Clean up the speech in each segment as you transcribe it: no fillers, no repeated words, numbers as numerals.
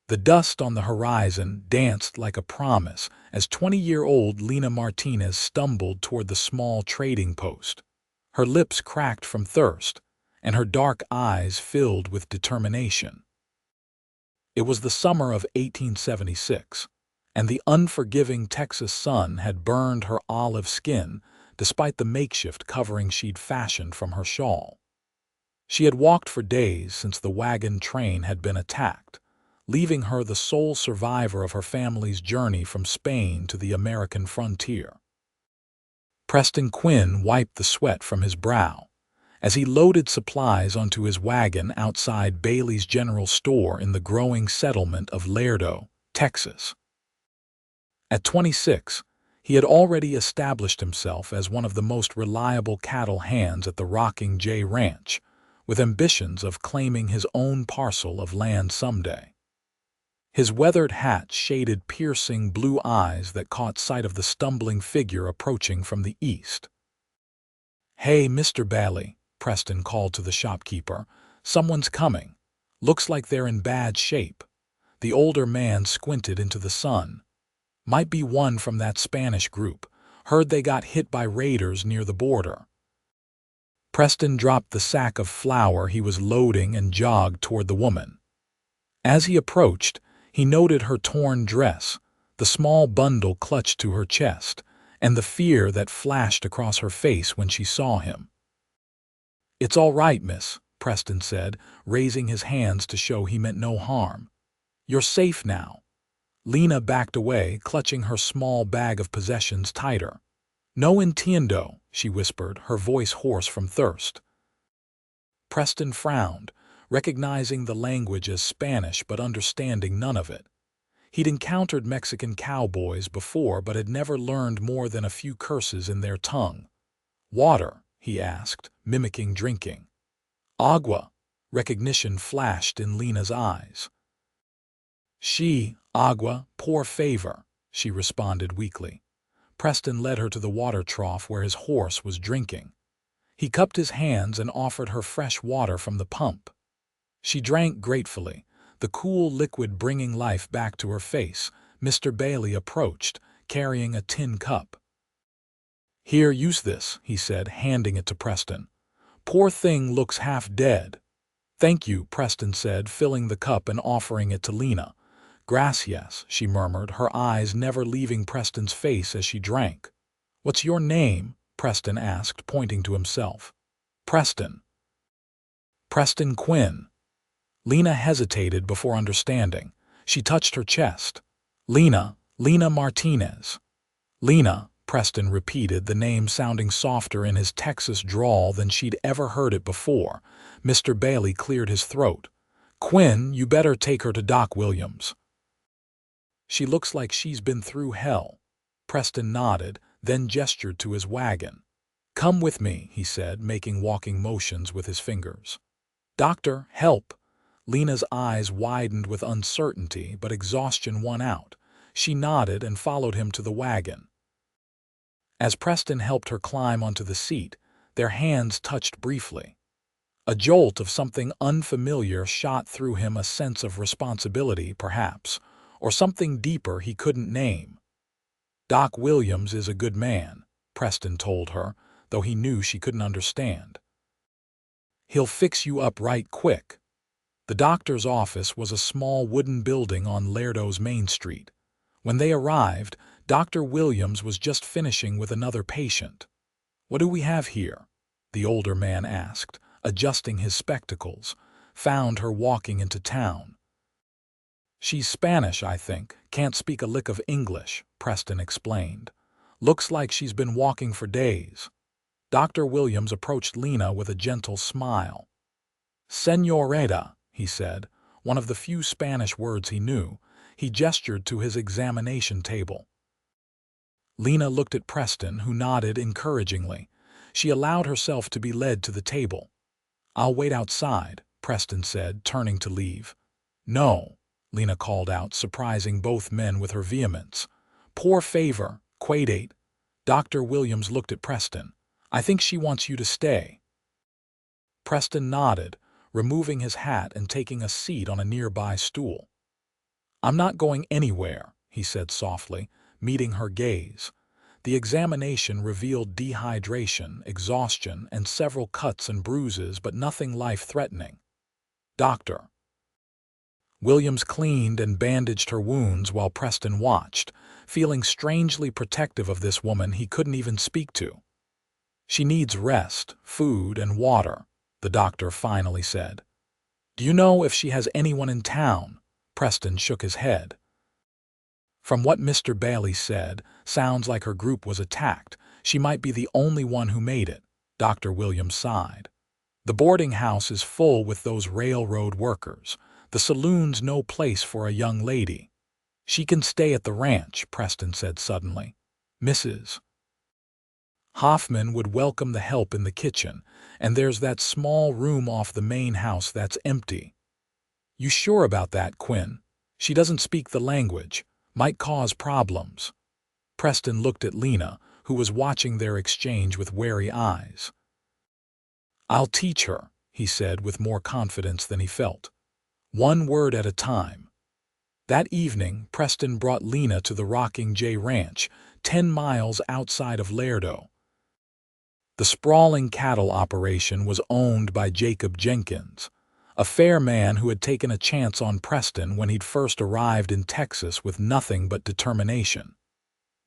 The dust on the horizon danced like a promise as 20-year-old Lena Martinez stumbled toward the small trading post. Her lips cracked from thirst, and her dark eyes filled with determination. It was the summer of 1876, and the unforgiving Texas sun had burned her olive skin despite the makeshift covering she'd fashioned from her shawl. She had walked for days since the wagon train had been attacked, leaving her the sole survivor of her family's journey from Spain to the American frontier. Preston Quinn wiped the sweat from his brow as he loaded supplies onto his wagon outside Bailey's General Store in the growing settlement of Laredo, Texas. At 26, he had already established himself as one of the most reliable cattle hands at the Rocking J Ranch, with ambitions of claiming his own parcel of land someday. His weathered hat shaded piercing blue eyes that caught sight of the stumbling figure approaching from the east. "Hey, Mr. Bailey," Preston called to the shopkeeper. "Someone's coming. Looks like they're in bad shape." The older man squinted into the sun. "Might be one from that Spanish group. Heard they got hit by raiders near the border." Preston dropped the sack of flour he was loading and jogged toward the woman. As he approached, he noted her torn dress, the small bundle clutched to her chest, and the fear that flashed across her face when she saw him. "It's all right, miss," Preston said, raising his hands to show he meant no harm. "You're safe now." Lena backed away, clutching her small bag of possessions tighter. "No entiendo," she whispered, her voice hoarse from thirst. Preston frowned, recognizing the language as Spanish but understanding none of it. He'd encountered Mexican cowboys before but had never learned more than a few curses in their tongue. "Water?" he asked, mimicking drinking. "Agua," recognition flashed in Lena's eyes. "Agua, por favor," she responded weakly. Preston led her to the water trough where his horse was drinking. He cupped his hands and offered her fresh water from the pump. She drank gratefully, the cool liquid bringing life back to her face. Mr. Bailey approached, carrying a tin cup. "Here, use this," he said, handing it to Preston. "Poor thing looks half dead." "Thank you," Preston said, filling the cup and offering it to Lena. "Gracias," she murmured, her eyes never leaving Preston's face as she drank. "What's your name?" Preston asked, pointing to himself. "Preston." "Preston Quinn." Lena hesitated before understanding. She touched her chest. Lena Martinez." "Lena," Preston repeated, the name sounding softer in his Texas drawl than she'd ever heard it before. Mr. Bailey cleared his throat. "Quinn, you better take her to Doc Williams. She looks like she's been through hell." Preston nodded, then gestured to his wagon. "Come with me," he said, making walking motions with his fingers. "Doctor, help!" Lena's eyes widened with uncertainty, but exhaustion won out. She nodded and followed him to the wagon. As Preston helped her climb onto the seat, their hands touched briefly. A jolt of something unfamiliar shot through him, a sense of responsibility, perhaps, or something deeper he couldn't name. "Doc Williams is a good man," Preston told her, though he knew she couldn't understand. "He'll fix you up right quick." The doctor's office was a small wooden building on Laredo's Main Street. When they arrived, Dr. Williams was just finishing with another patient. "What do we have here?" the older man asked, adjusting his spectacles. "Found her walking into town." "She's Spanish, I think. Can't speak a lick of English," Preston explained. "Looks like she's been walking for days." Dr. Williams approached Lena with a gentle smile. "Señorita," he said, one of the few Spanish words he knew. He gestured to his examination table. Lena looked at Preston, who nodded encouragingly. She allowed herself to be led to the table. "I'll wait outside," Preston said, turning to leave. "No," Lena called out, surprising both men with her vehemence. "Por favor, quédate." Dr. Williams looked at Preston. "I think she wants you to stay." Preston nodded, removing his hat and taking a seat on a nearby stool. "I'm not going anywhere," he said softly, meeting her gaze. The examination revealed dehydration, exhaustion, and several cuts and bruises, but nothing life-threatening. "Doctor." Williams cleaned and bandaged her wounds while Preston watched, feeling strangely protective of this woman he couldn't even speak to. "She needs rest, food, and water," the doctor finally said. "Do you know if she has anyone in town?" Preston shook his head. "From what Mr. Bailey said, sounds like her group was attacked. She might be the only one who made it," Dr. Williams sighed. "The boarding house is full with those railroad workers. The saloon's no place for a young lady." "She can stay at the ranch," Preston said suddenly. "Mrs. Hoffman would welcome the help in the kitchen, and there's that small room off the main house that's empty." "You sure about that, Quinn? She doesn't speak the language. Might cause problems." Preston looked at Lena, who was watching their exchange with wary eyes. "I'll teach her," he said with more confidence than he felt. "One word at a time." That evening, Preston brought Lena to the Rocking J Ranch, 10 miles outside of Laredo. The sprawling cattle operation was owned by Jacob Jenkins, a fair man who had taken a chance on Preston when he'd first arrived in Texas with nothing but determination.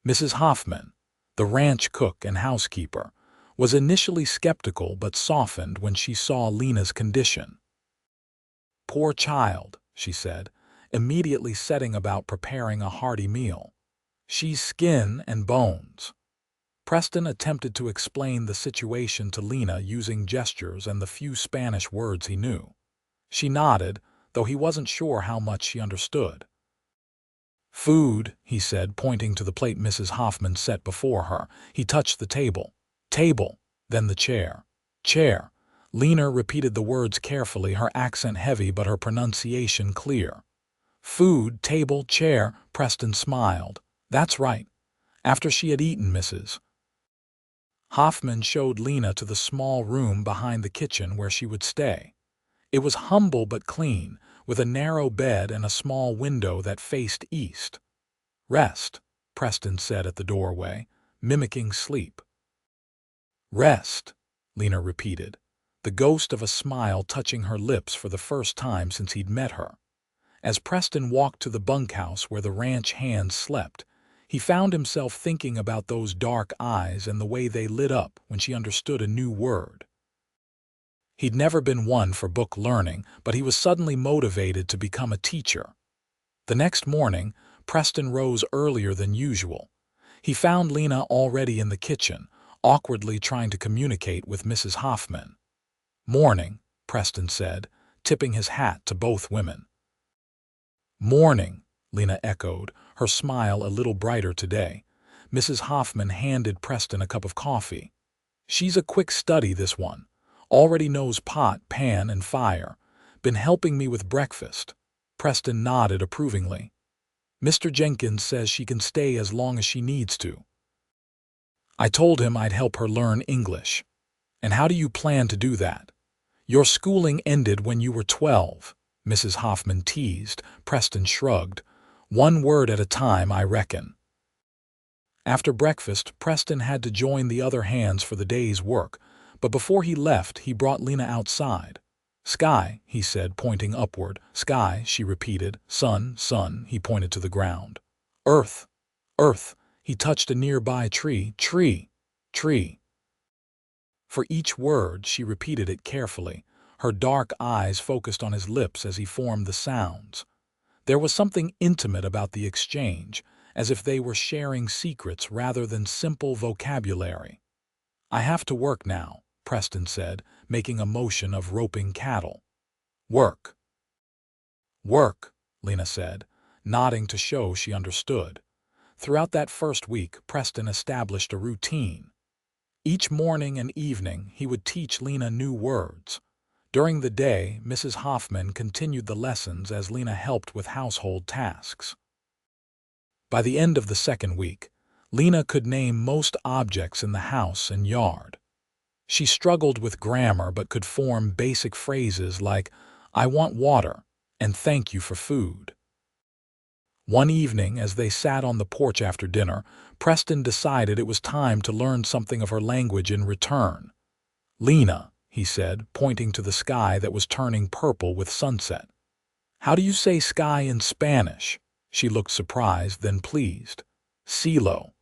Mrs. Hoffman, the ranch cook and housekeeper, was initially skeptical but softened when she saw Lena's condition. "Poor child," she said, immediately setting about preparing a hearty meal. "She's skin and bones." Preston attempted to explain the situation to Lena using gestures and the few Spanish words he knew. She nodded, though he wasn't sure how much she understood. "Food," he said, pointing to the plate Mrs. Hoffman set before her. He touched the table. "Table," then the chair. "Chair." Lena repeated the words carefully, her accent heavy but her pronunciation clear. "Food, table, chair," Preston smiled. "That's right." After she had eaten, Mrs. Hoffman showed Lena to the small room behind the kitchen where she would stay. It was humble but clean, with a narrow bed and a small window that faced east. "Rest," Preston said at the doorway, mimicking sleep. "Rest," Lena repeated, the ghost of a smile touching her lips for the first time since he'd met her. As Preston walked to the bunkhouse where the ranch hands slept, he found himself thinking about those dark eyes and the way they lit up when she understood a new word. He'd never been one for book learning, but he was suddenly motivated to become a teacher. The next morning, Preston rose earlier than usual. He found Lena already in the kitchen, awkwardly trying to communicate with Mrs. Hoffman. "Morning," Preston said, tipping his hat to both women. "Morning," Lena echoed, her smile a little brighter today. Mrs. Hoffman handed Preston a cup of coffee. "She's a quick study, this one. Already knows pot, pan, and fire. Been helping me with breakfast." Preston nodded approvingly. "Mr. Jenkins says she can stay as long as she needs to. I told him I'd help her learn English." "And how do you plan to do that?" "Your schooling ended when you were 12, Mrs. Hoffman teased. Preston shrugged. "One word at a time, I reckon." After breakfast, Preston had to join the other hands for the day's work, but before he left, he brought Lena outside. "Sky," he said, pointing upward. "Sky," she repeated. "Sun, sun," he pointed to the ground. "Earth, earth," he touched a nearby tree. "Tree, tree." For each word, she repeated it carefully, her dark eyes focused on his lips as he formed the sounds. There was something intimate about the exchange, as if they were sharing secrets rather than simple vocabulary. "I have to work now," Preston said, making a motion of roping cattle. "Work." "Work," Lena said, nodding to show she understood. Throughout that first week, Preston established a routine. Each morning and evening, he would teach Lena new words. During the day, Mrs. Hoffman continued the lessons as Lena helped with household tasks. By the end of the second week, Lena could name most objects in the house and yard. She struggled with grammar but could form basic phrases like, "I want water," and "thank you for food." One evening, as they sat on the porch after dinner, Preston decided it was time to learn something of her language in return. "Lena," he said, pointing to the sky that was turning purple with sunset. "How do you say sky in Spanish?" She looked surprised, then pleased. "Cielo."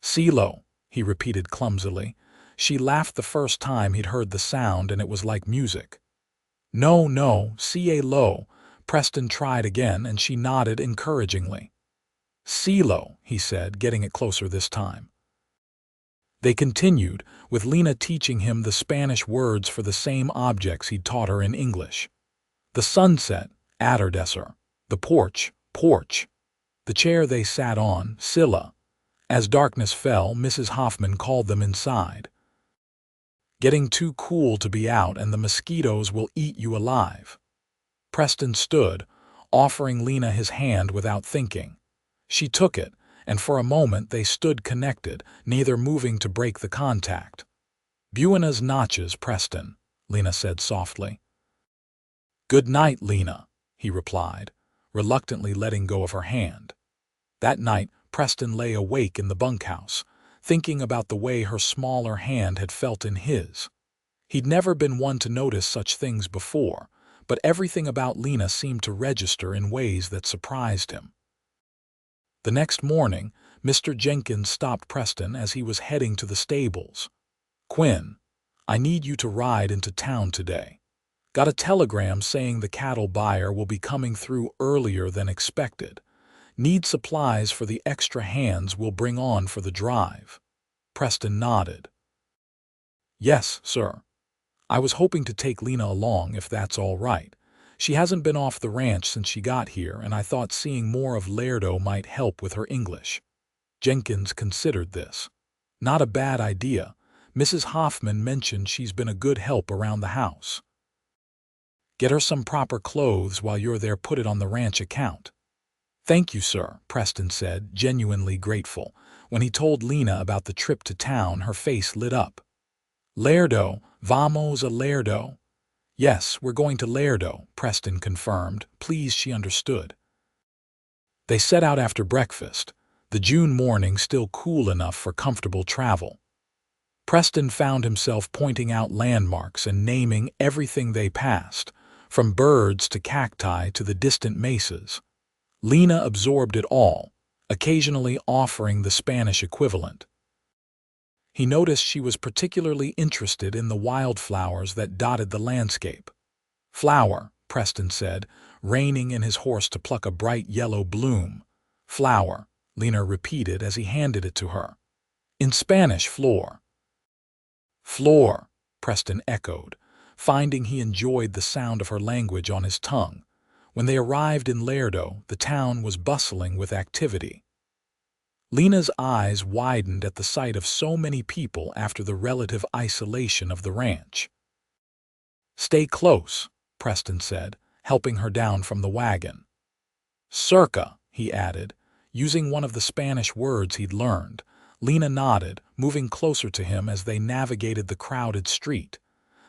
"Cielo," he repeated clumsily. She laughed the first time he'd heard the sound, and it was like music. No, cielo." Preston tried again, and she nodded encouragingly. "Cielo," he said, getting it closer this time. They continued, with Lena teaching him the Spanish words for the same objects he'd taught her in English. The sunset, Atardecer. The porch, porch. The chair they sat on, silla. As darkness fell, Mrs. Hoffman called them inside. "Getting too cool to be out, and the mosquitoes will eat you alive." Preston stood, offering Lena his hand without thinking. She took it, and for a moment they stood connected, neither moving to break the contact. "Buenas noches, Preston," Lena said softly. "Good night, Lena," he replied, reluctantly letting go of her hand. That night, Preston lay awake in the bunkhouse, thinking about the way her smaller hand had felt in his. He'd never been one to notice such things before, but everything about Lena seemed to register in ways that surprised him. The next morning, Mr. Jenkins stopped Preston as he was heading to the stables. "Quinn, I need you to ride into town today. Got a telegram saying the cattle buyer will be coming through earlier than expected. Need supplies for the extra hands we'll bring on for the drive." Preston nodded. "Yes, sir. I was hoping to take Lena along, if that's all right. She hasn't been off the ranch since she got here, and I thought seeing more of Laredo might help with her English." Jenkins considered this. "Not a bad idea. Mrs. Hoffman mentioned she's been a good help around the house. Get her some proper clothes while you're there. Put it on the ranch account." "Thank you, sir," Preston said, genuinely grateful. When he told Lena about the trip to town, her face lit up. "Laredo, vamos a Laredo." "Yes, we're going to Laredo," Preston confirmed, pleased she understood. They set out after breakfast, the June morning still cool enough for comfortable travel. Preston found himself pointing out landmarks and naming everything they passed, from birds to cacti to the distant mesas. Lena absorbed it all, occasionally offering the Spanish equivalent. He noticed she was particularly interested in the wildflowers that dotted the landscape. "Flower," Preston said, reining in his horse to pluck a bright yellow bloom. "Flower," Lena repeated as he handed it to her. "In Spanish, flor." "Flor," Preston echoed, finding he enjoyed the sound of her language on his tongue. When they arrived in Laredo, the town was bustling with activity. Lena's eyes widened at the sight of so many people after the relative isolation of the ranch. "Stay close," Preston said, helping her down from the wagon. "Cerca," he added, using one of the Spanish words he'd learned. Lena nodded, moving closer to him as they navigated the crowded street.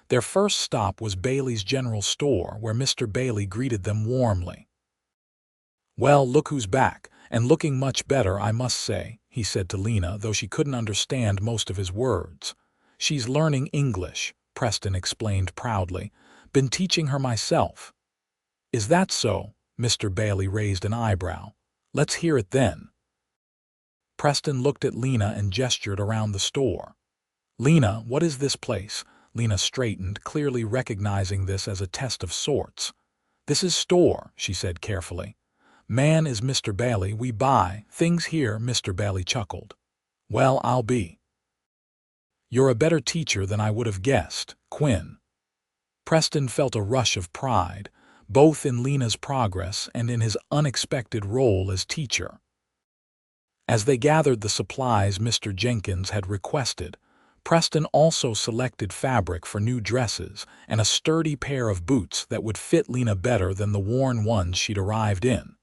Their first stop was Bailey's General Store, where Mr. Bailey greeted them warmly. "Well, look who's back, and looking much better, I must say," he said to Lena, though she couldn't understand most of his words. "She's learning English," Preston explained proudly. "Been teaching her myself." "Is that so?" Mr. Bailey raised an eyebrow. "Let's hear it then." Preston looked at Lena and gestured around the store. "Lena, what is this place?" Lena straightened, clearly recognizing this as a test of sorts. "This is store," she said carefully. "Man is Mr. Bailey. We buy things here," Mr. Bailey chuckled. "Well, I'll be." "You're a better teacher than I would have guessed, Quinn." Preston felt a rush of pride, both in Lena's progress and in his unexpected role as teacher. As they gathered the supplies Mr. Jenkins had requested, Preston also selected fabric for new dresses and a sturdy pair of boots that would fit Lena better than the worn ones she'd arrived in.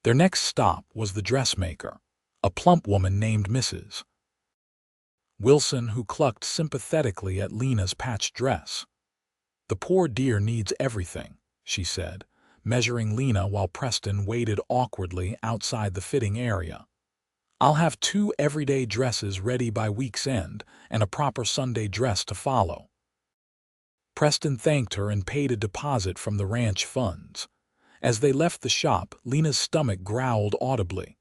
Their next stop was the dressmaker, a plump woman named Mrs. Wilson, who clucked sympathetically at Lena's patched dress. "The poor dear needs everything," she said, measuring Lena while Preston waited awkwardly outside the fitting area. "I'll have 2 everyday dresses ready by week's end and a proper Sunday dress to follow." Preston thanked her and paid a deposit from the ranch funds. As they left the shop, Lena's stomach growled audibly.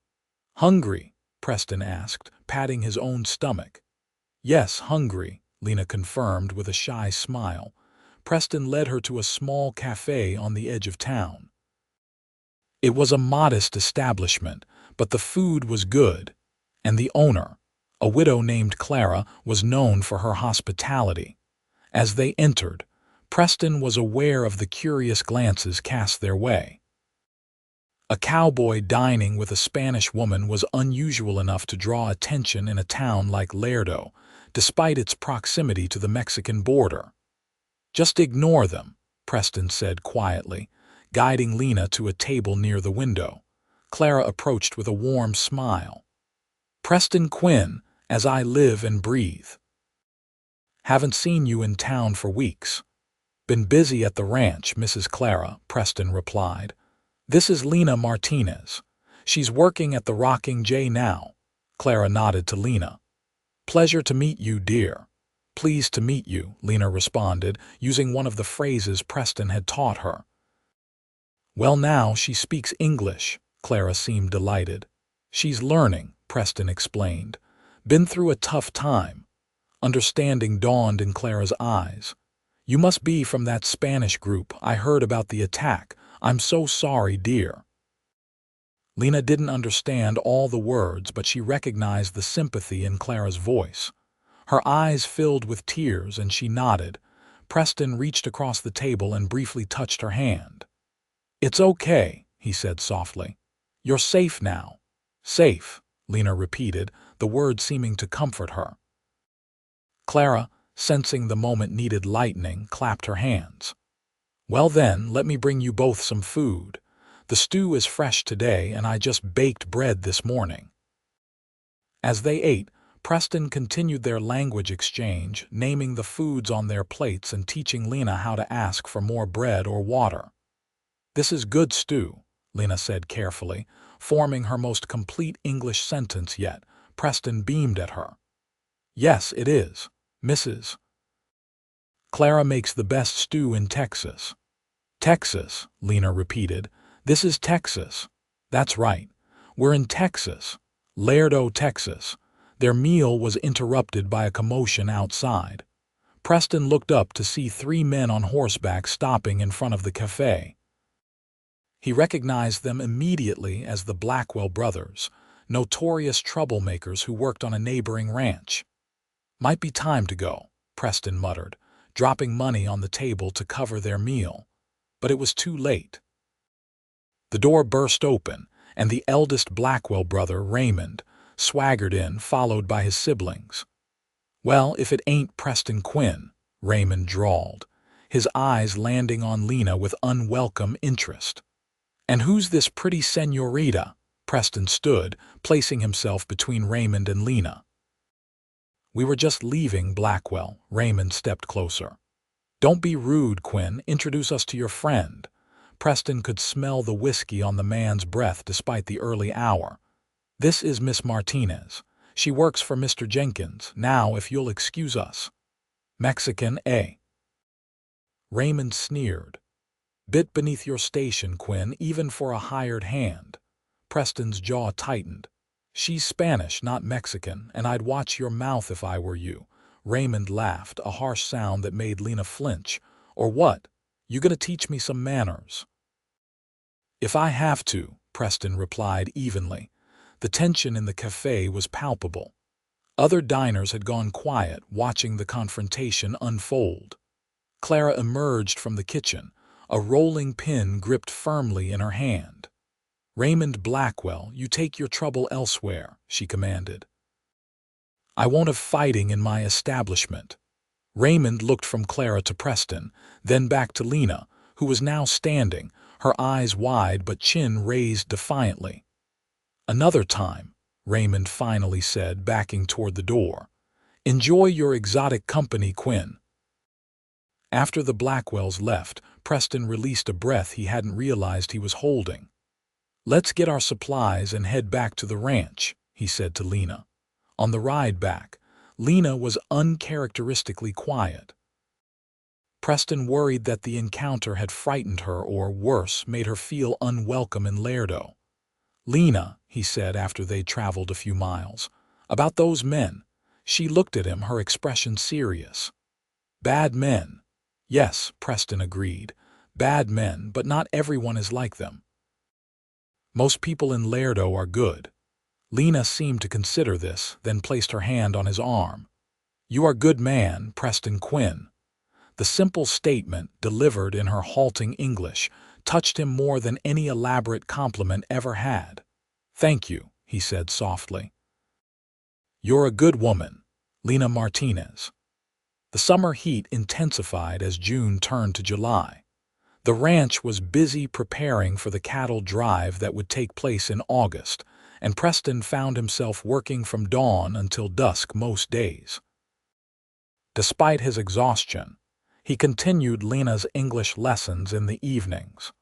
"Hungry?" Preston asked, patting his own stomach. "Yes, hungry," Lena confirmed with a shy smile. Preston led her to a small cafe on the edge of town. It was a modest establishment, but the food was good, and the owner, a widow named Clara, was known for her hospitality. As they entered, Preston was aware of the curious glances cast their way. A cowboy dining with a Spanish woman was unusual enough to draw attention in a town like Laredo, despite its proximity to the Mexican border. "Just ignore them," Preston said quietly, guiding Lena to a table near the window. Clara approached with a warm smile. "Preston Quinn, as I live and breathe. Haven't seen you in town for weeks." "Been busy at the ranch, Mrs. Clara," Preston replied. "This is Lena Martinez. She's working at the Rocking J now." Clara nodded to Lena. "Pleasure to meet you, dear." "Pleased to meet you," Lena responded, using one of the phrases Preston had taught her. "Well, now she speaks English." Clara seemed delighted. "She's learning," Preston explained. "Been through a tough time." Understanding dawned in Clara's eyes. "You must be from that Spanish group. I heard about the attack. I'm so sorry, dear." Lena didn't understand all the words, but she recognized the sympathy in Clara's voice. Her eyes filled with tears, and she nodded. Preston reached across the table and briefly touched her hand. "It's okay," he said softly. "You're safe now." "Safe," Lena repeated, the words seeming to comfort her. Clara, sensing the moment needed lightening, clapped her hands. "Well then, let me bring you both some food. The stew is fresh today, and I just baked bread this morning." As they ate, Preston continued their language exchange, naming the foods on their plates and teaching Lena how to ask for more bread or water. "This is good stew," Lena said carefully, forming her most complete English sentence yet. Preston beamed at her. "Yes, it is, Mrs. Clara makes the best stew in Texas." "Texas," Lena repeated. "This is Texas." "That's right. We're in Texas. Laredo, Texas." Their meal was interrupted by a commotion outside. Preston looked up to see 3 men on horseback stopping in front of the cafe. He recognized them immediately as the Blackwell brothers, notorious troublemakers who worked on a neighboring ranch. "Might be time to go," Preston muttered, dropping money on the table to cover their meal. But it was too late. The door burst open, and the eldest Blackwell brother, Raymond, swaggered in, followed by his siblings. "Well, if it ain't Preston Quinn," Raymond drawled, his eyes landing on Lena with unwelcome interest. "And who's this pretty senorita?" Preston stood, placing himself between Raymond and Lena. "We were just leaving Blackwell." Raymond stepped closer. "Don't be rude, Quinn. Introduce us to your friend." Preston could smell the whiskey on the man's breath despite the early hour. "This is Miss Martinez. She works for Mr. Jenkins. Now, if you'll excuse us." "Mexican, eh?" Raymond sneered. "Bit beneath your station, Quinn, even for a hired hand." Preston's jaw tightened. "She's Spanish, not Mexican, and I'd watch your mouth if I were you." Raymond laughed, a harsh sound that made Lena flinch. "Or what? You gonna teach me some manners?" "If I have to," Preston replied evenly. The tension in the cafe was palpable. Other diners had gone quiet, watching the confrontation unfold. Clara emerged from the kitchen, a rolling pin gripped firmly in her hand. "Raymond Blackwell, you take your trouble elsewhere," she commanded. "I won't have fighting in my establishment." Raymond looked from Clara to Preston, then back to Lena, who was now standing, her eyes wide but chin raised defiantly. "Another time," Raymond finally said, backing toward the door. "Enjoy your exotic company, Quinn." After the Blackwells left, Preston released a breath he hadn't realized he was holding. "Let's get our supplies and head back to the ranch," he said to Lena. On the ride back, Lena was uncharacteristically quiet. Preston worried that the encounter had frightened her or, worse, made her feel unwelcome in Laredo. "Lena," he said after they'd traveled a few miles, "about those men." She looked at him, her expression serious. "Bad men." "Yes," Preston agreed. "Bad men, but not everyone is like them. Most people in Laredo are good." Lena seemed to consider this, then placed her hand on his arm. "You are good man, Preston Quinn." The simple statement, delivered in her halting English, touched him more than any elaborate compliment ever had. "Thank you," he said softly. "You're a good woman." Lena Martinez. The summer heat intensified as June turned to July. The ranch was busy preparing for the cattle drive that would take place in August, and Preston found himself working from dawn until dusk most days. Despite his exhaustion, he continued Lena's English lessons in the evenings.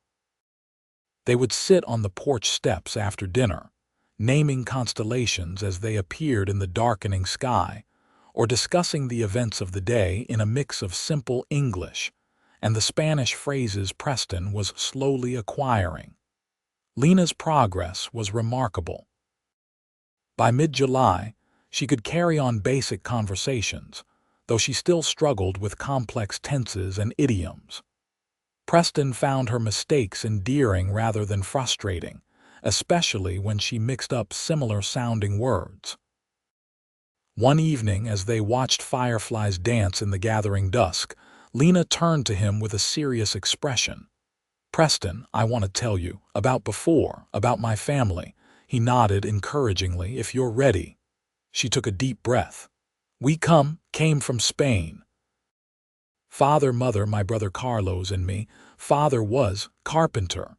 They would sit on the porch steps after dinner, naming constellations as they appeared in the darkening sky, or discussing the events of the day in a mix of simple English and the Spanish phrases Preston was slowly acquiring. Lena's progress was remarkable. By mid-July, she could carry on basic conversations, though she still struggled with complex tenses and idioms. Preston found her mistakes endearing rather than frustrating, especially when she mixed up similar-sounding words. One evening, as they watched fireflies dance in the gathering dusk, Lena turned to him with a serious expression. "Preston, I want to tell you about my family." He nodded encouragingly. "If you're ready." She took a deep breath. "We came from Spain. Father, mother, my brother Carlos, and me. Father was carpenter."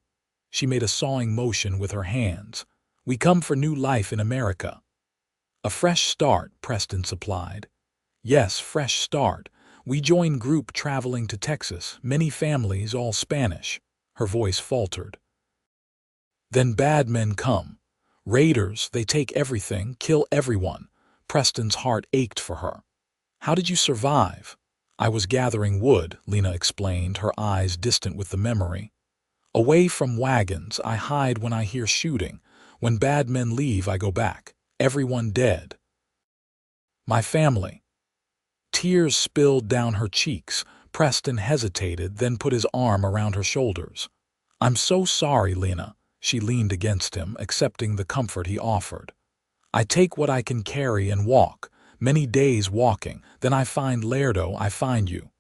She made a sawing motion with her hands. "We come for new life in America." "A fresh start," Preston supplied. "Yes, fresh start. We join group traveling to Texas, many families, all Spanish." Her voice faltered. "Then bad men come. Raiders, they take everything, kill everyone." Preston's heart ached for her. "How did you survive?" "I was gathering wood," Lena explained, her eyes distant with the memory. "Away from wagons, I hide when I hear shooting. When bad men leave, I go back. Everyone dead." "My family." Tears spilled down her cheeks. Preston hesitated, then put his arm around her shoulders. "I'm so sorry, Lena." She leaned against him, accepting the comfort he offered. "I take what I can carry and walk. Many days walking. Then I find Laredo, I find you."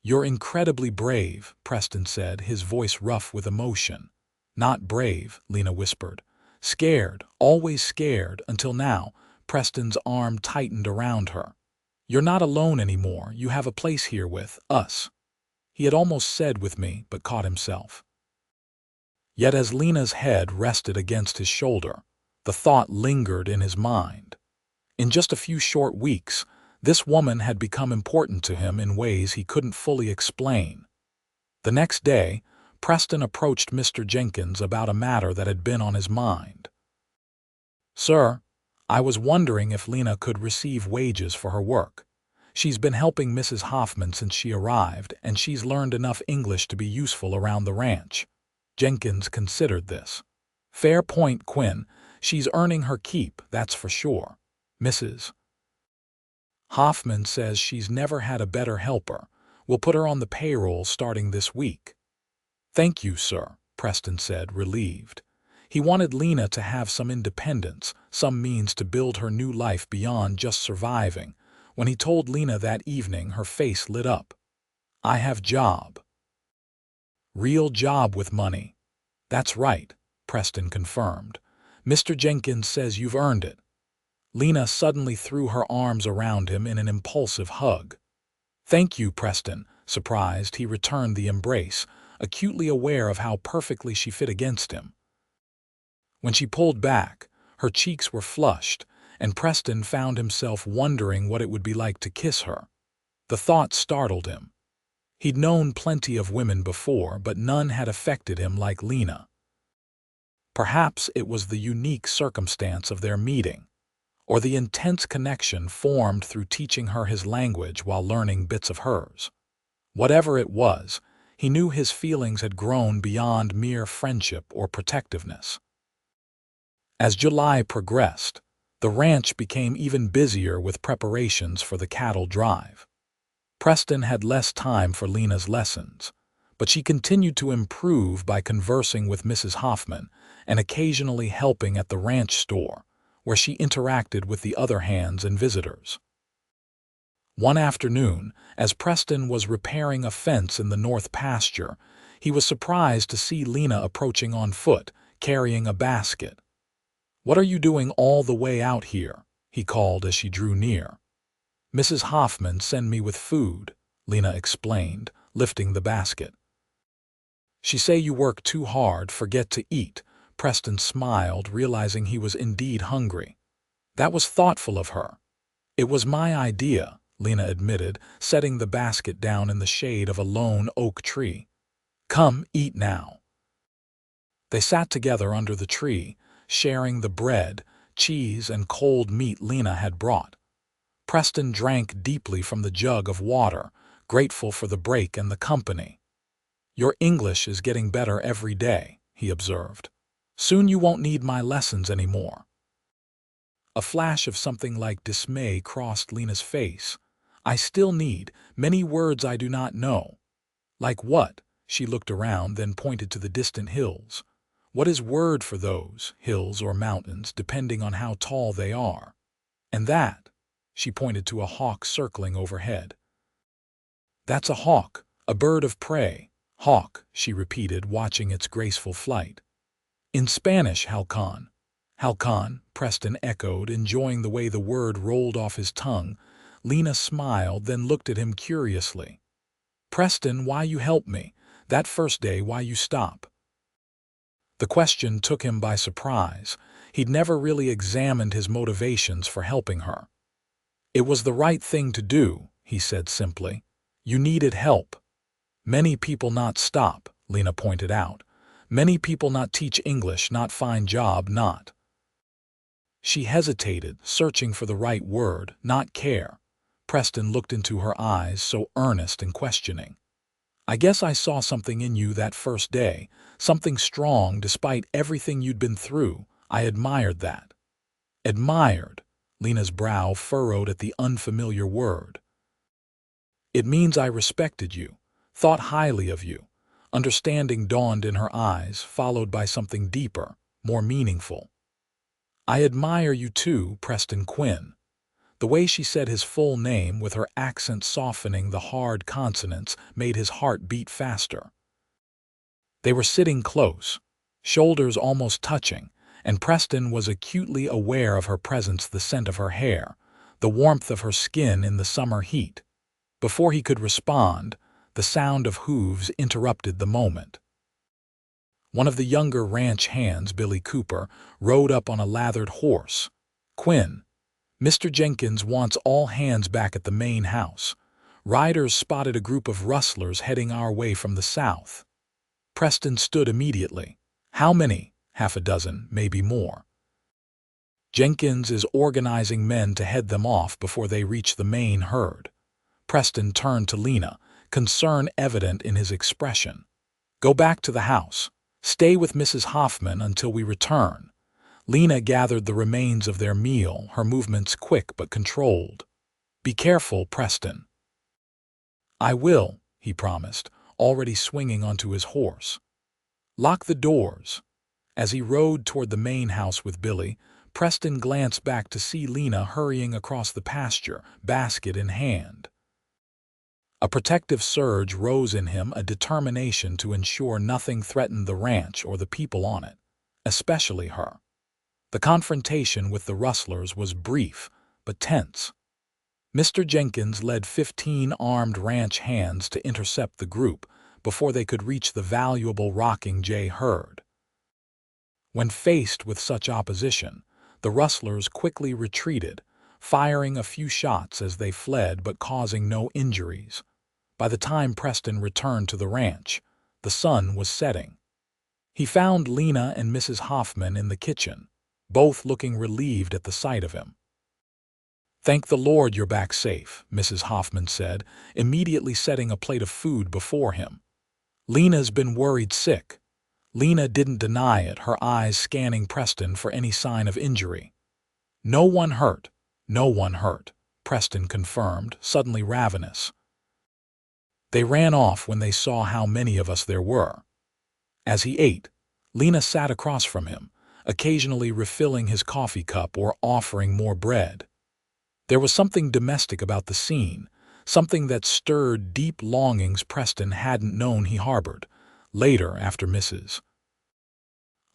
"You're incredibly brave," Preston said, his voice rough with emotion. "Not brave," Lena whispered. "Scared, always scared, until now." Preston's arm tightened around her. "You're not alone anymore. You have a place here with us." He had almost said with me, but caught himself. Yet as Lena's head rested against his shoulder, the thought lingered in his mind. In just a few short weeks, this woman had become important to him in ways he couldn't fully explain. The next day, Preston approached Mr. Jenkins about a matter that had been on his mind. "Sir, I was wondering if Lena could receive wages for her work. She's been helping Mrs. Hoffman since she arrived, and she's learned enough English to be useful around the ranch." Jenkins considered this. "Fair point, Quinn. She's earning her keep, that's for sure. Mrs. Hoffman says she's never had a better helper. We'll put her on the payroll starting this week." "Thank you, sir," Preston said, relieved. He wanted Lena to have some independence, some means to build her new life beyond just surviving. When he told Lena that evening, her face lit up. "I have job. Real job with money." "That's right," Preston confirmed. "Mr. Jenkins says you've earned it." Lena suddenly threw her arms around him in an impulsive hug. "Thank you, Preston." Surprised, he returned the embrace, acutely aware of how perfectly she fit against him. When she pulled back, her cheeks were flushed, and Preston found himself wondering what it would be like to kiss her. The thought startled him. He'd known plenty of women before, but none had affected him like Lena. Perhaps it was the unique circumstance of their meeting, or the intense connection formed through teaching her his language while learning bits of hers. Whatever it was, he knew his feelings had grown beyond mere friendship or protectiveness. As July progressed, the ranch became even busier with preparations for the cattle drive. Preston had less time for Lena's lessons, but she continued to improve by conversing with Mrs. Hoffman and occasionally helping at the ranch store, where she interacted with the other hands and visitors. One afternoon, as Preston was repairing a fence in the north pasture, he was surprised to see Lena approaching on foot, carrying a basket. "What are you doing all the way out here?" he called as she drew near. "Mrs. Hoffman sent me with food," Lena explained, lifting the basket. "She say you work too hard, forget to eat." Preston smiled, realizing he was indeed hungry. "That was thoughtful of her." "It was my idea," Lena admitted, setting the basket down in the shade of a lone oak tree. "Come, eat now." They sat together under the tree, sharing the bread, cheese, and cold meat Lena had brought. Preston drank deeply from the jug of water, grateful for the break and the company. "Your English is getting better every day," he observed. "Soon you won't need my lessons anymore." A flash of something like dismay crossed Lena's face. "I still need many words I do not know." "Like what?" She looked around, then pointed to the distant hills. "What is word for those hills or mountains, depending on how tall they are?" "And that?" She pointed to a hawk circling overhead. "That's a hawk, a bird of prey." "Hawk," she repeated, watching its graceful flight. "In Spanish, halcón." "Halcón," Preston echoed, enjoying the way the word rolled off his tongue. Lena smiled, then looked at him curiously. "Preston, why you help me? That first day, why you stop?" The question took him by surprise. He'd never really examined his motivations for helping her. "It was the right thing to do," he said simply. "You needed help." "Many people not stop," Lena pointed out. "Many people not teach English, not find job, not." She hesitated, searching for the right word, not care. Preston looked into her eyes, so earnest and questioning. "I guess I saw something in you that first day, something strong despite everything you'd been through. I admired that." "Admired?" Lena's brow furrowed at the unfamiliar word. "It means I respected you, thought highly of you." Understanding dawned in her eyes, followed by something deeper, more meaningful. "I admire you too, Preston Quinn." The way she said his full name, with her accent softening the hard consonants, made his heart beat faster. They were sitting close, shoulders almost touching, and Preston was acutely aware of her presence, the scent of her hair, the warmth of her skin in the summer heat. Before he could respond, the sound of hooves interrupted the moment. One of the younger ranch hands, Billy Cooper, rode up on a lathered horse. "Quinn, Mr. Jenkins wants all hands back at the main house. Riders spotted a group of rustlers heading our way from the south." Preston stood immediately. "How many?" "Half a dozen, maybe more." "Jenkins is organizing men to head them off before they reach the main herd." Preston turned to Lena, concern evident in his expression. "Go back to the house. Stay with Mrs. Hoffman until we return." Lena gathered the remains of their meal, her movements quick but controlled. "Be careful, Preston." "I will," he promised, already swinging onto his horse. "Lock the doors." As he rode toward the main house with Billy, Preston glanced back to see Lena hurrying across the pasture, basket in hand. A protective surge rose in him, a determination to ensure nothing threatened the ranch or the people on it, especially her. The confrontation with the rustlers was brief, but tense. Mr. Jenkins led 15 armed ranch hands to intercept the group before they could reach the valuable Rocking J herd. When faced with such opposition, the rustlers quickly retreated, firing a few shots as they fled but causing no injuries. By the time Preston returned to the ranch, the sun was setting. He found Lena and Mrs. Hoffman in the kitchen, both looking relieved at the sight of him. "Thank the Lord you're back safe," Mrs. Hoffman said, immediately setting a plate of food before him. "Lena's been worried sick." Lena didn't deny it, her eyes scanning Preston for any sign of injury. "No one hurt, no one hurt," Preston confirmed, suddenly ravenous. They ran off when they saw how many of us there were. As he ate, Lena sat across from him, occasionally refilling his coffee cup or offering more bread. There was something domestic about the scene, something that stirred deep longings Preston hadn't known he harbored. Later, after Mrs.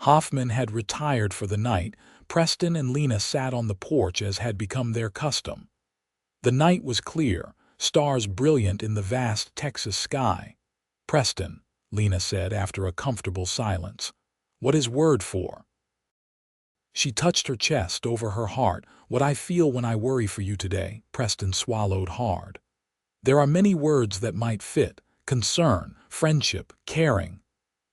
Hoffman had retired for the night, Preston and Lena sat on the porch as had become their custom. The night was clear, stars brilliant in the vast Texas sky. "Preston," Lena said after a comfortable silence, "what is word for?" She touched her chest over her heart. "What I feel when I worry for you today." Preston swallowed hard. "There are many words that might fit: concern, friendship, caring."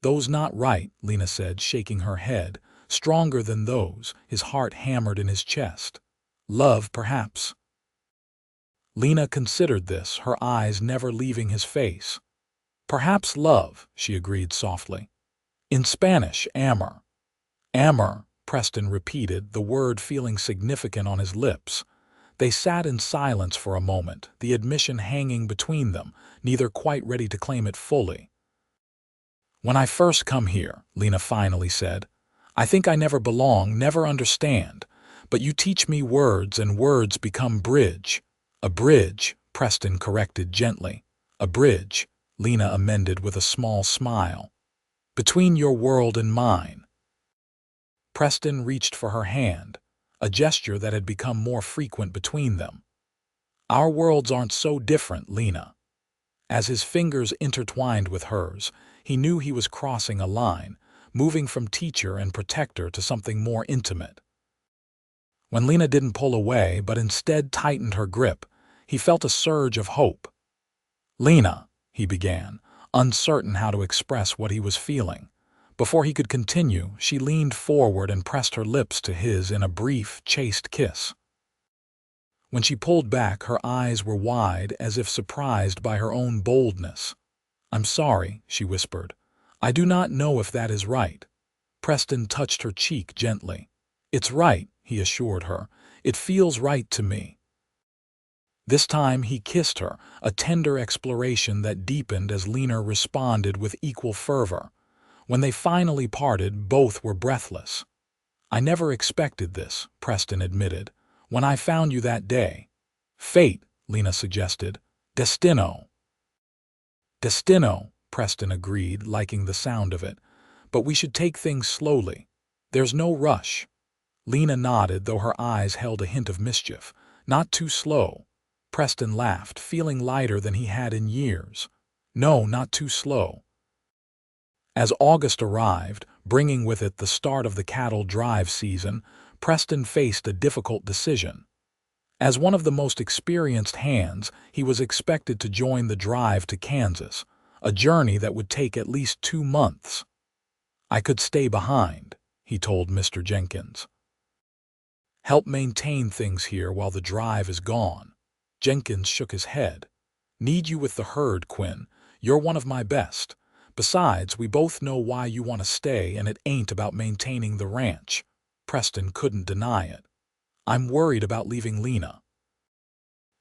"Those not right," Lena said, shaking her head. "Stronger than those." His heart hammered in his chest. "Love, perhaps." Lena considered this, her eyes never leaving his face. "Perhaps love," she agreed softly. "In Spanish, amor." "Amor," Preston repeated, the word feeling significant on his lips. They sat in silence for a moment, the admission hanging between them, neither quite ready to claim it fully. "When I first come here," Lena finally said, "I think I never belong, never understand. But you teach me words, and words become bridge." "A bridge," Preston corrected gently. "A bridge," Lena amended with a small smile. "Between your world and mine." Preston reached for her hand, a gesture that had become more frequent between them. "Our worlds aren't so different, Lena." As his fingers intertwined with hers, he knew he was crossing a line, moving from teacher and protector to something more intimate. When Lena didn't pull away, but instead tightened her grip, he felt a surge of hope. "Lena," he began, uncertain how to express what he was feeling. Before he could continue, she leaned forward and pressed her lips to his in a brief, chaste kiss. When she pulled back, her eyes were wide, as if surprised by her own boldness. "I'm sorry," she whispered. "I do not know if that is right." Preston touched her cheek gently. "It's right," he assured her. "It feels right to me." This time he kissed her, a tender exploration that deepened as Lena responded with equal fervor. When they finally parted, both were breathless. "I never expected this," Preston admitted. "When I found you that day." "Fate," Lena suggested. "Destino." "Destino," Preston agreed, liking the sound of it. "But we should take things slowly. There's no rush." Lena nodded, though her eyes held a hint of mischief. "Not too slow." Preston laughed, feeling lighter than he had in years. "No, not too slow." As August arrived, bringing with it the start of the cattle drive season, Preston faced a difficult decision. As one of the most experienced hands, he was expected to join the drive to Kansas, a journey that would take at least 2 months. "I could stay behind," he told Mr. Jenkins. "Help maintain things here while the drive is gone." Jenkins shook his head. "Need you with the herd, Quinn. You're one of my best. Besides, we both know why you want to stay, and it ain't about maintaining the ranch." Preston couldn't deny it. "I'm worried about leaving Lena.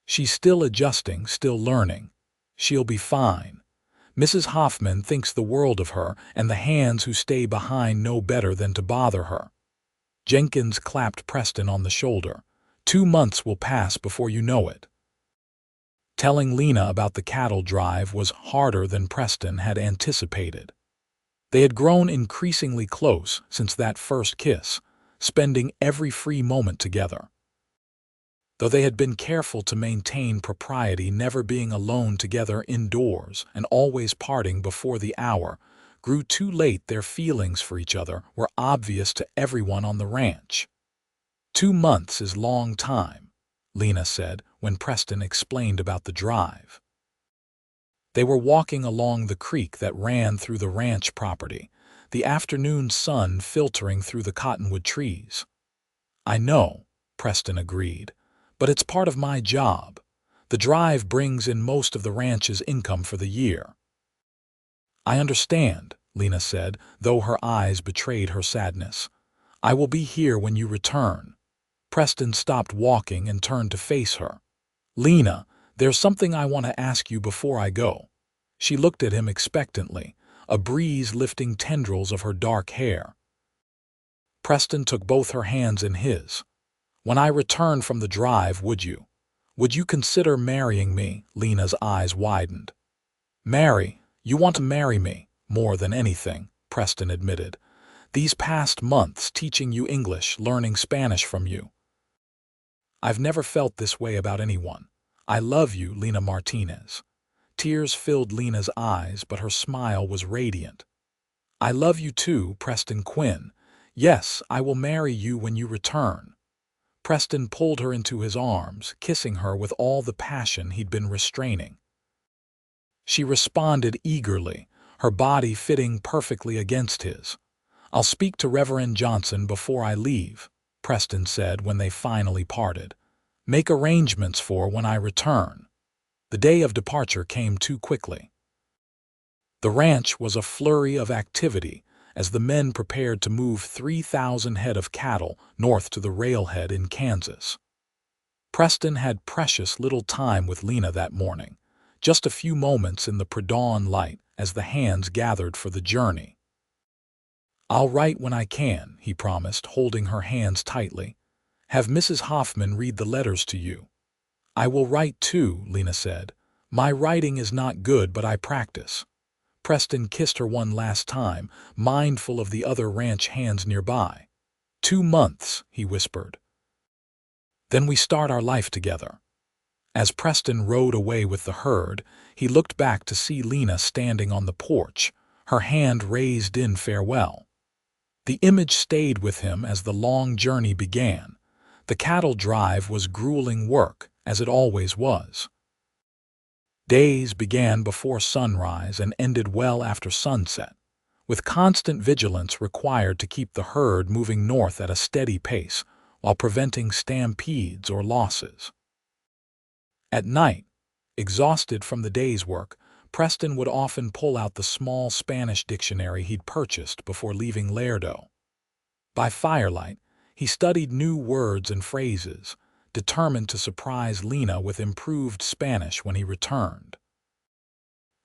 She's still adjusting, still learning. She'll be fine. Mrs. Hoffman thinks the world of her, and the hands who stay behind know better than to bother her." Jenkins clapped Preston on the shoulder. 2 months will pass before you know it." Telling Lena about the cattle drive was harder than Preston had anticipated. They had grown increasingly close since that first kiss, spending every free moment together. Though they had been careful to maintain propriety, never being alone together indoors and always parting before the hour grew too late, their feelings for each other were obvious to everyone on the ranch. 2 months is long time," Lena said when Preston explained about the drive. They were walking along the creek that ran through the ranch property, the afternoon sun filtering through the cottonwood trees. "I know," Preston agreed, "but it's part of my job. The drive brings in most of the ranch's income for the year." "I understand," Lena said, though her eyes betrayed her sadness. "I will be here when you return." Preston stopped walking and turned to face her. "Lena, there's something I want to ask you before I go." She looked at him expectantly, a breeze lifting tendrils of her dark hair. Preston took both her hands in his. "When I return from the drive, would you consider marrying me?" Lena's eyes widened. "Marry? You want to marry me?" "More than anything," Preston admitted. "These past months teaching you English, learning Spanish from you. I've never felt this way about anyone. I love you, Lena Martinez." Tears filled Lena's eyes, but her smile was radiant. "I love you too, Preston Quinn. Yes, I will marry you when you return." Preston pulled her into his arms, kissing her with all the passion he'd been restraining. She responded eagerly, her body fitting perfectly against his. "I'll speak to Reverend Johnson before I leave," Preston said when they finally parted. "Make arrangements for when I return." The day of departure came too quickly. The ranch was a flurry of activity as the men prepared to move 3,000 head of cattle north to the railhead in Kansas. Preston had precious little time with Lena that morning, just a few moments in the pre-dawn light as the hands gathered for the journey. "I'll write when I can," he promised, holding her hands tightly. "Have Mrs. Hoffman read the letters to you." "I will write too," Lena said. "My writing is not good, but I practice." Preston kissed her one last time, mindful of the other ranch hands nearby. 2 months, he whispered. "Then we start our life together." As Preston rode away with the herd, he looked back to see Lena standing on the porch, her hand raised in farewell. The image stayed with him as the long journey began. The cattle drive was grueling work, as it always was. Days began before sunrise and ended well after sunset, with constant vigilance required to keep the herd moving north at a steady pace while preventing stampedes or losses. At night, exhausted from the day's work, Preston would often pull out the small Spanish dictionary he'd purchased before leaving Lerdo. By firelight, he studied new words and phrases, determined to surprise Lena with improved Spanish when he returned.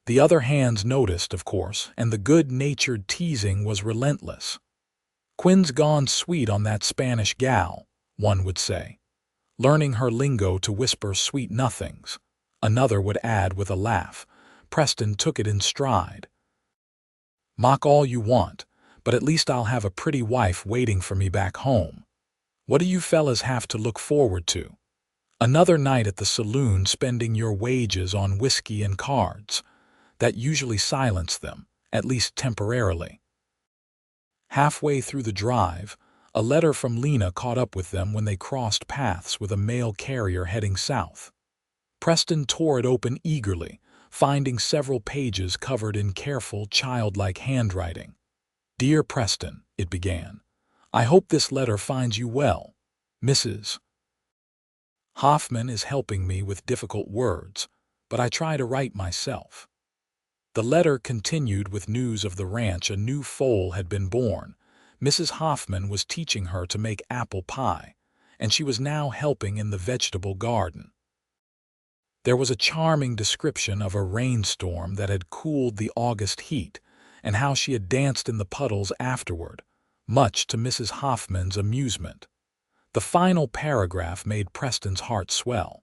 The other hands noticed, of course, and the good-natured teasing was relentless. "Quinn's gone sweet on that Spanish gal," one would say, learning her lingo to whisper sweet nothings. Another would add with a laugh. Preston took it in stride. "Mock all you want, but at least I'll have a pretty wife waiting for me back home. What do you fellas have to look forward to? Another night at the saloon spending your wages on whiskey and cards. That usually silenced them, at least temporarily." Halfway through the drive, a letter from Lena caught up with them when they crossed paths with a mail carrier heading south. Preston tore it open eagerly, finding several pages covered in careful, childlike handwriting. "Dear Preston," it began, "I hope this letter finds you well. Mrs. Hoffman is helping me with difficult words, but I try to write myself." The letter continued with news of the ranch. A new foal had been born. Mrs. Hoffman was teaching her to make apple pie, and she was now helping in the vegetable garden. There was a charming description of a rainstorm that had cooled the August heat, and how she had danced in the puddles afterward, much to Mrs. Hoffman's amusement. The final paragraph made Preston's heart swell.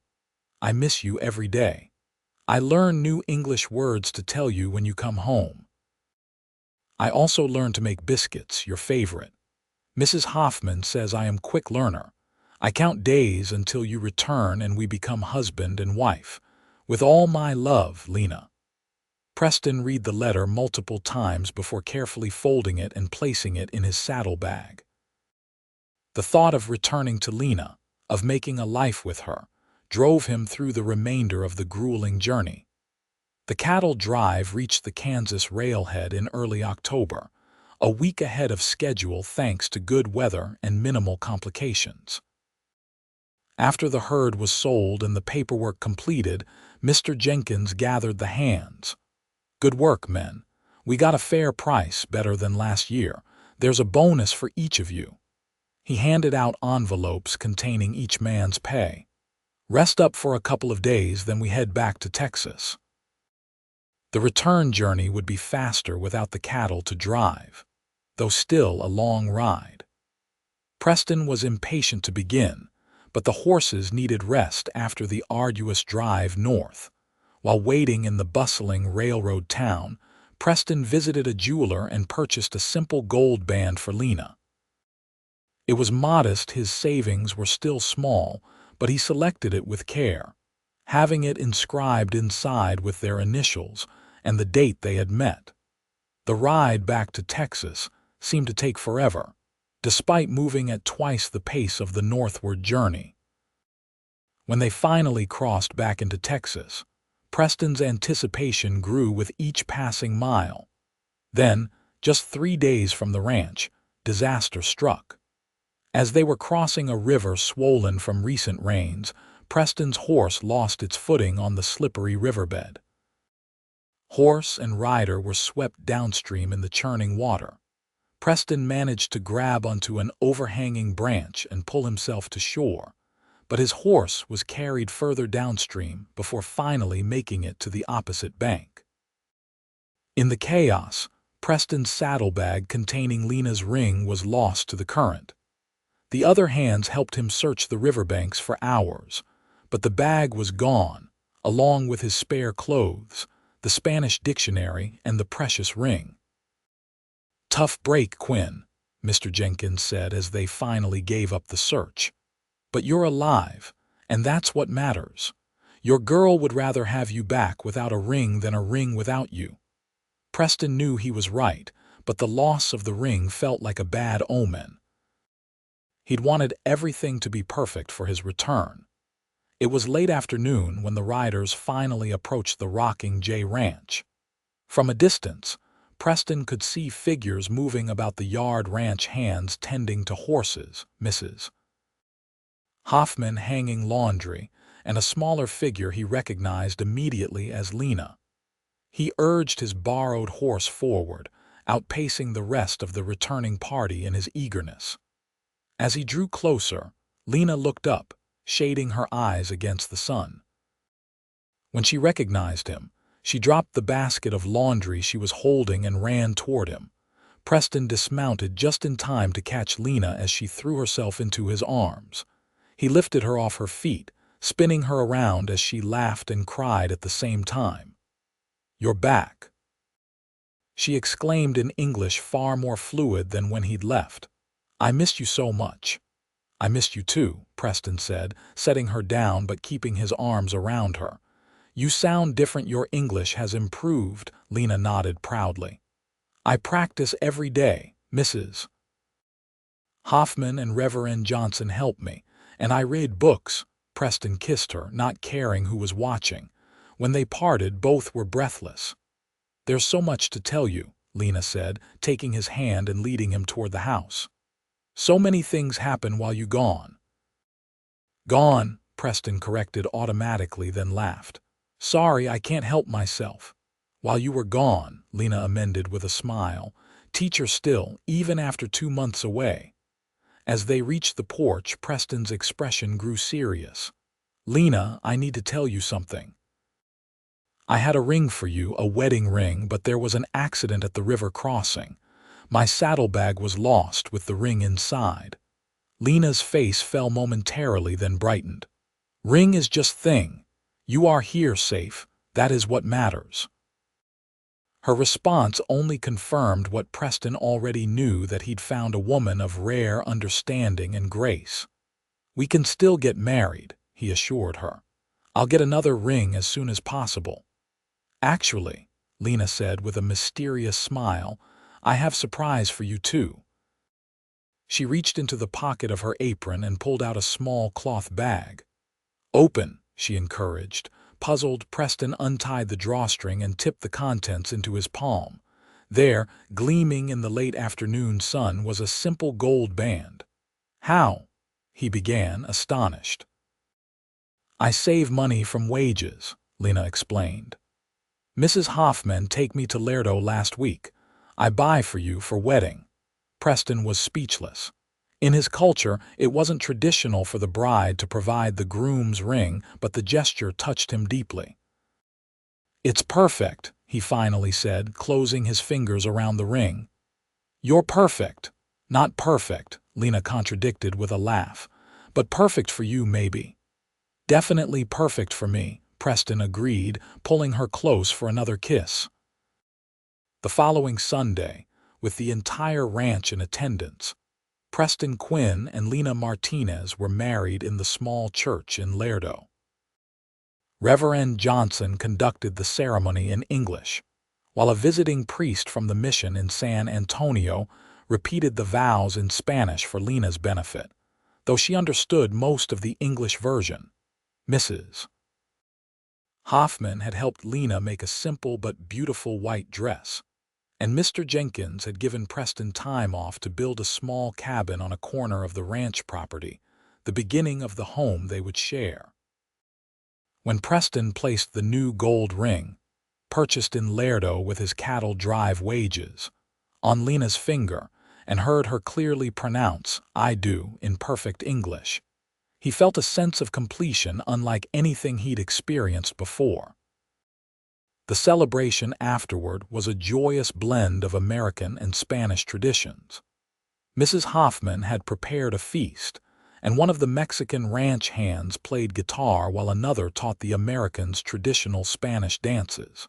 "I miss you every day. I learn new English words to tell you when you come home. I also learn to make biscuits, your favorite. Mrs. Hoffman says I am a quick learner. I count days until you return and we become husband and wife. With all my love, Lena." Preston read the letter multiple times before carefully folding it and placing it in his saddlebag. The thought of returning to Lena, of making a life with her, drove him through the remainder of the grueling journey. The cattle drive reached the Kansas railhead in early October, a week ahead of schedule thanks to good weather and minimal complications. After the herd was sold and the paperwork completed, Mr. Jenkins gathered the hands. "Good work, men. We got a fair price, better than last year. There's a bonus for each of you." He handed out envelopes containing each man's pay. "Rest up for a couple of days, then we head back to Texas." The return journey would be faster without the cattle to drive, though still a long ride. Preston was impatient to begin, but the horses needed rest after the arduous drive north. While waiting in the bustling railroad town, Preston visited a jeweler and purchased a simple gold band for Lena. It was modest, his savings were still small, but he selected it with care, having it inscribed inside with their initials and the date they had met. The ride back to Texas seemed to take forever, despite moving at twice the pace of the northward journey. When they finally crossed back into Texas, Preston's anticipation grew with each passing mile. Then, just 3 days from the ranch, disaster struck. As they were crossing a river swollen from recent rains, Preston's horse lost its footing on the slippery riverbed. Horse and rider were swept downstream in the churning water. Preston managed to grab onto an overhanging branch and pull himself to shore, but his horse was carried further downstream before finally making it to the opposite bank. In the chaos, Preston's saddlebag containing Lena's ring was lost to the current. The other hands helped him search the riverbanks for hours, but the bag was gone, along with his spare clothes, the Spanish dictionary, and the precious ring. "Tough break, Quinn," Mr. Jenkins said as they finally gave up the search. "But you're alive, and that's what matters. Your girl would rather have you back without a ring than a ring without you." Preston knew he was right, but the loss of the ring felt like a bad omen. He'd wanted everything to be perfect for his return. It was late afternoon when the riders finally approached the Rocking J Ranch. From a distance, Preston could see figures moving about the yard, ranch hands tending to horses, Mrs. Hoffman hanging laundry, and a smaller figure he recognized immediately as Lena. He urged his borrowed horse forward, outpacing the rest of the returning party in his eagerness. As he drew closer, Lena looked up, shading her eyes against the sun. When she recognized him, she dropped the basket of laundry she was holding and ran toward him. Preston dismounted just in time to catch Lena as she threw herself into his arms. He lifted her off her feet, spinning her around as she laughed and cried at the same time. "You're back," she exclaimed in English far more fluid than when he'd left. "I missed you so much." "I missed you too," Preston said, setting her down but keeping his arms around her. "You sound different. Your English has improved," Lena nodded proudly. "I practice every day, Mrs. Hoffman and Reverend Johnson help me, and I read books." Preston kissed her, not caring who was watching. When they parted, both were breathless. "There's so much to tell you," Lena said, taking his hand and leading him toward the house. "So many things happen while you gone." "Gone," Preston corrected automatically, then laughed. "Sorry, I can't help myself." "While you were gone," Lena amended with a smile. "Teacher still, even after 2 months away." As they reached the porch, Preston's expression grew serious. "Lena, I need to tell you something. I had a ring for you, a wedding ring, but there was an accident at the river crossing. My saddlebag was lost with the ring inside." Lena's face fell momentarily, then brightened. "Ring is just thing. You are here safe. That is what matters." Her response only confirmed what Preston already knew, that he'd found a woman of rare understanding and grace. "We can still get married," he assured her. "I'll get another ring as soon as possible." "Actually," Lena said with a mysterious smile, "I have surprise for you too." She reached into the pocket of her apron and pulled out a small cloth bag. "Open," she encouraged, Puzzled, Preston untied the drawstring and tipped the contents into his palm. There, gleaming in the late afternoon sun, was a simple gold band. "How?" he began, astonished. "I save money from wages," Lena explained. "Mrs. Hoffman take me to Lerdo last week. I buy for you for wedding." Preston was speechless. In his culture, it wasn't traditional for the bride to provide the groom's ring, but the gesture touched him deeply. "It's perfect," he finally said, closing his fingers around the ring. "You're perfect." "Not perfect," Lena contradicted with a laugh. "But perfect for you, maybe." "Definitely perfect for me," Preston agreed, pulling her close for another kiss. The following Sunday, with the entire ranch in attendance, Preston Quinn and Lena Martinez were married in the small church in Lerdo. Reverend Johnson conducted the ceremony in English, while a visiting priest from the mission in San Antonio repeated the vows in Spanish for Lena's benefit, though she understood most of the English version. Mrs. Hoffman had helped Lena make a simple but beautiful white dress, and Mr. Jenkins had given Preston time off to build a small cabin on a corner of the ranch property, the beginning of the home they would share. When Preston placed the new gold ring, purchased in Lerdo with his cattle drive wages, on Lena's finger, and heard her clearly pronounce "I do" in perfect English, he felt a sense of completion unlike anything he'd experienced before. The celebration afterward was a joyous blend of American and Spanish traditions. Mrs. Hoffman had prepared a feast, and one of the Mexican ranch hands played guitar while another taught the Americans traditional Spanish dances.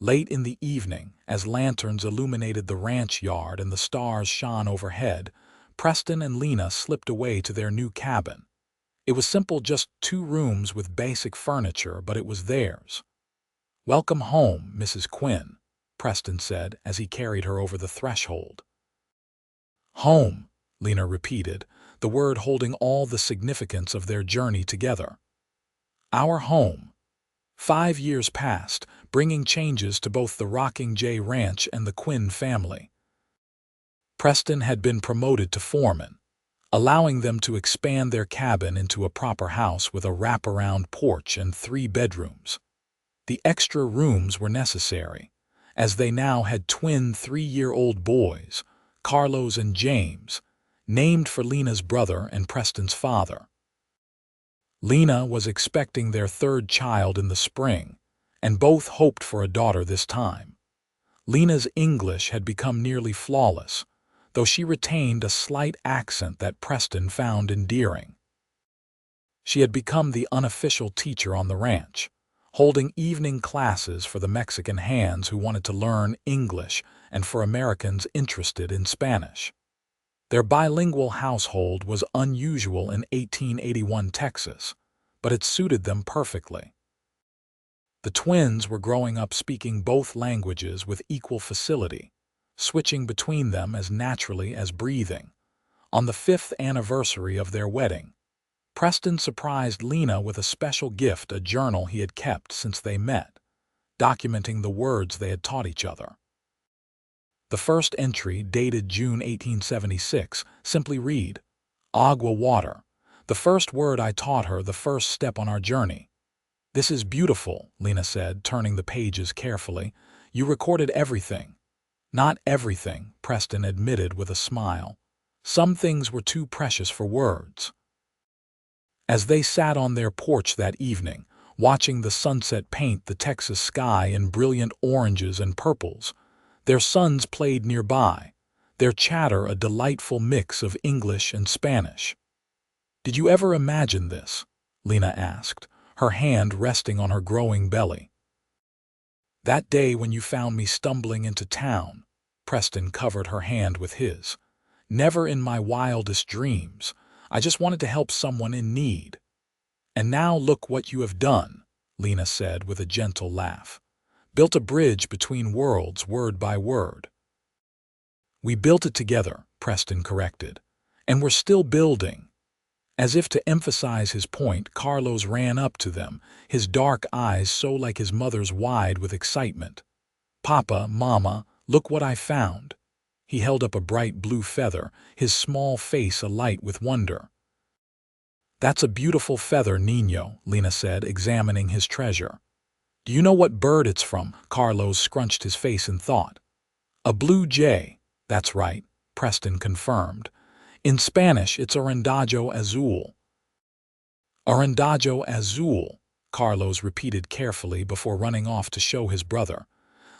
Late in the evening, as lanterns illuminated the ranch yard and the stars shone overhead, Preston and Lena slipped away to their new cabin. It was simple, just 2 rooms with basic furniture, but it was theirs. "Welcome home, Mrs. Quinn," Preston said as he carried her over the threshold. "Home," Lena repeated, the word holding all the significance of their journey together. "Our home." 5 years passed, bringing changes to both the Rocking J Ranch and the Quinn family. Preston had been promoted to foreman, allowing them to expand their cabin into a proper house with a wraparound porch and 3 bedrooms. The extra rooms were necessary, as they now had twin 3-year-old boys, Carlos and James, named for Lena's brother and Preston's father. Lena was expecting their 3rd child in the spring, and both hoped for a daughter this time. Lena's English had become nearly flawless, though she retained a slight accent that Preston found endearing. She had become the unofficial teacher on the ranch, holding evening classes for the Mexican hands who wanted to learn English and for Americans interested in Spanish. Their bilingual household was unusual in 1881 Texas, but it suited them perfectly. The twins were growing up speaking both languages with equal facility, switching between them as naturally as breathing. On the 5th anniversary of their wedding, Preston surprised Lena with a special gift, a journal he had kept since they met, documenting the words they had taught each other. The first entry, dated June 1876, simply read, "Agua, water. The first word I taught her, the first step on our journey." "This is beautiful," Lena said, turning the pages carefully. "You recorded everything." "Not everything," Preston admitted with a smile. "Some things were too precious for words." As they sat on their porch that evening, watching the sunset paint the Texas sky in brilliant oranges and purples, their sons played nearby, their chatter a delightful mix of English and Spanish. "Did you ever imagine this?" Lena asked, her hand resting on her growing belly. "That day when you found me stumbling into town," Preston covered her hand with his. "Never in my wildest dreams. I just wanted to help someone in need." "And now look what you have done," Lena said with a gentle laugh. "Built a bridge between worlds, word by word." "We built it together," Preston corrected. "And we're still building." As if to emphasize his point, Carlos ran up to them, his dark eyes so like his mother's wide with excitement. "Papa, Mama, look what I found." He held up a bright blue feather, his small face alight with wonder. "That's a beautiful feather, Niño," Lena said, examining his treasure. "Do you know what bird it's from?" Carlos scrunched his face in thought. "A blue jay." "That's right," Preston confirmed. "In Spanish, it's Arrendajo azul." "Arrendajo azul," Carlos repeated carefully before running off to show his brother.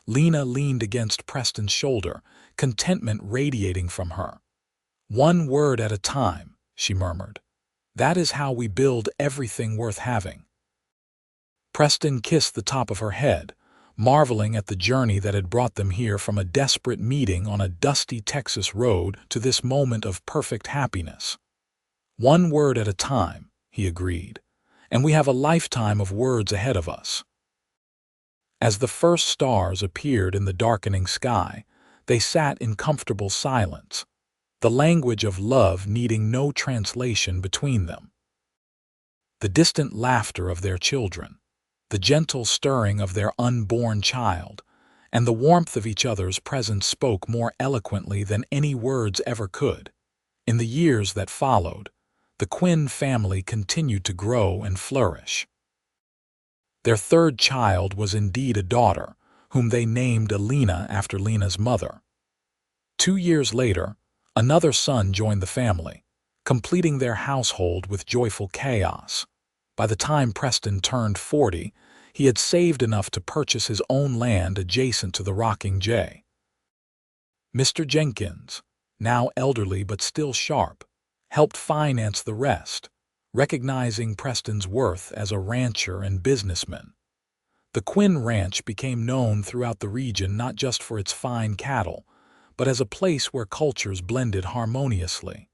Lena leaned against Preston's shoulder, contentment radiating from her. "One word at a time," she murmured. "That is how we build everything worth having." Preston kissed the top of her head, marveling at the journey that had brought them here from a desperate meeting on a dusty Texas road to this moment of perfect happiness. "One word at a time," he agreed, "and we have a lifetime of words ahead of us." As the first stars appeared in the darkening sky, they sat in comfortable silence, the language of love needing no translation between them. The distant laughter of their children, the gentle stirring of their unborn child, and the warmth of each other's presence spoke more eloquently than any words ever could. In the years that followed, the Quinn family continued to grow and flourish. Their third child was indeed a daughter, whom they named Alina after Lena's mother. 2 years later, another son joined the family, completing their household with joyful chaos. By the time Preston turned 40, he had saved enough to purchase his own land adjacent to the rocking J. Mr. Jenkins, now elderly but still sharp, helped finance the rest, recognizing Preston's worth as a rancher and businessman. The Quinn Ranch became known throughout the region not just for its fine cattle, but as a place where cultures blended harmoniously.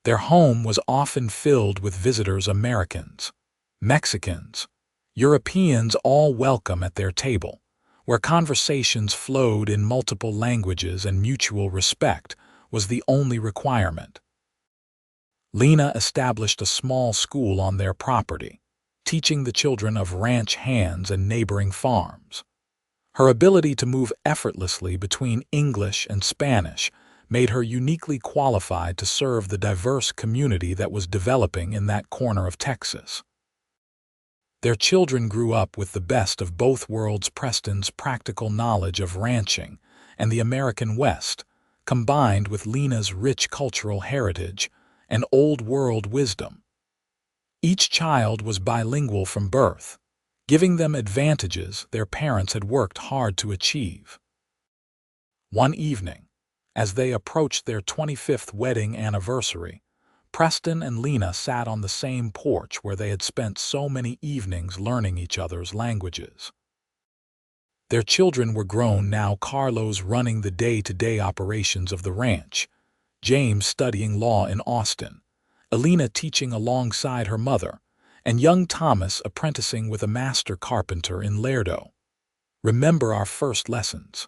Their home was often filled with visitors, Americans, Mexicans, Europeans, all welcome at their table, where conversations flowed in multiple languages and mutual respect was the only requirement. Lena established a small school on their property, teaching the children of ranch hands and neighboring farms. Her ability to move effortlessly between English and Spanish made her uniquely qualified to serve the diverse community that was developing in that corner of Texas. Their children grew up with the best of both worlds: Preston's practical knowledge of ranching and the American West, combined with Lena's rich cultural heritage and old-world wisdom. Each child was bilingual from birth, giving them advantages their parents had worked hard to achieve. One evening, as they approached their 25th wedding anniversary, Preston and Lena sat on the same porch where they had spent so many evenings learning each other's languages. Their children were grown now, Carlos running the day-to-day operations of the ranch, James studying law in Austin, Alina teaching alongside her mother, and young Thomas apprenticing with a master carpenter in Lerdo. "Remember our first lessons?"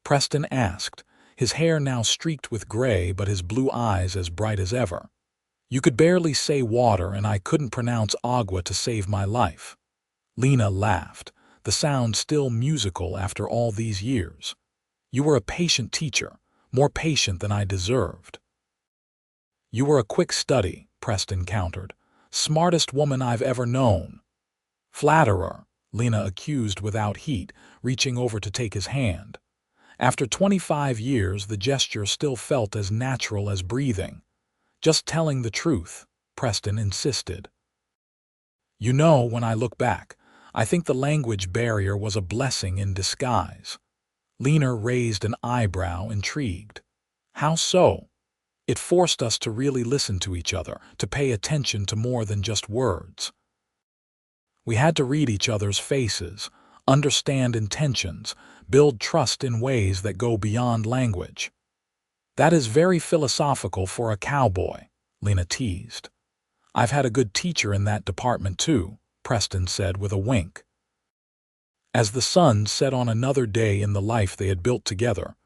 Preston asked, his hair now streaked with gray but his blue eyes as bright as ever. "You could barely say water and I couldn't pronounce agua to save my life." Lena laughed, the sound still musical after all these years. "You were a patient teacher, more patient than I deserved." "You were a quick study," Preston countered. "Smartest woman I've ever known." "Flatterer," Lena accused without heat, reaching over to take his hand. After 25 years, the gesture still felt as natural as breathing. "Just telling the truth," Preston insisted. "You know, when I look back, I think the language barrier was a blessing in disguise." Lena raised an eyebrow, intrigued. "How so?" "It forced us to really listen to each other, to pay attention to more than just words. We had to read each other's faces, understand intentions, build trust in ways that go beyond language." "That is very philosophical for a cowboy," Lena teased. "I've had a good teacher in that department too," Preston said with a wink. As the sun set on another day in the life they had built together,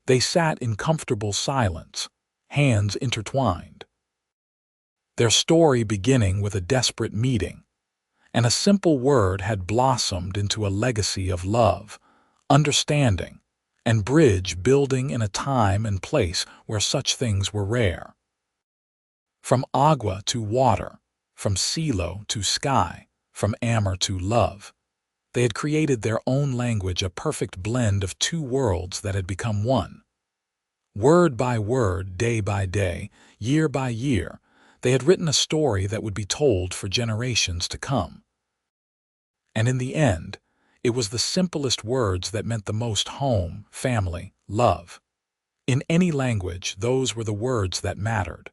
they sat in comfortable silence, hands intertwined. their story beginning with a desperate meeting, and a simple word had blossomed into a legacy of love, understanding, and bridge building in a time and place where such things were rare. From agua to water, from silo to sky, from amor to love, they had created their own language, a perfect blend of two worlds that had become one. Word by word, day by day, year by year, they had written a story that would be told for generations to come. And in the end, it was the simplest words that meant the most: home, family, love. In any language, those were the words that mattered.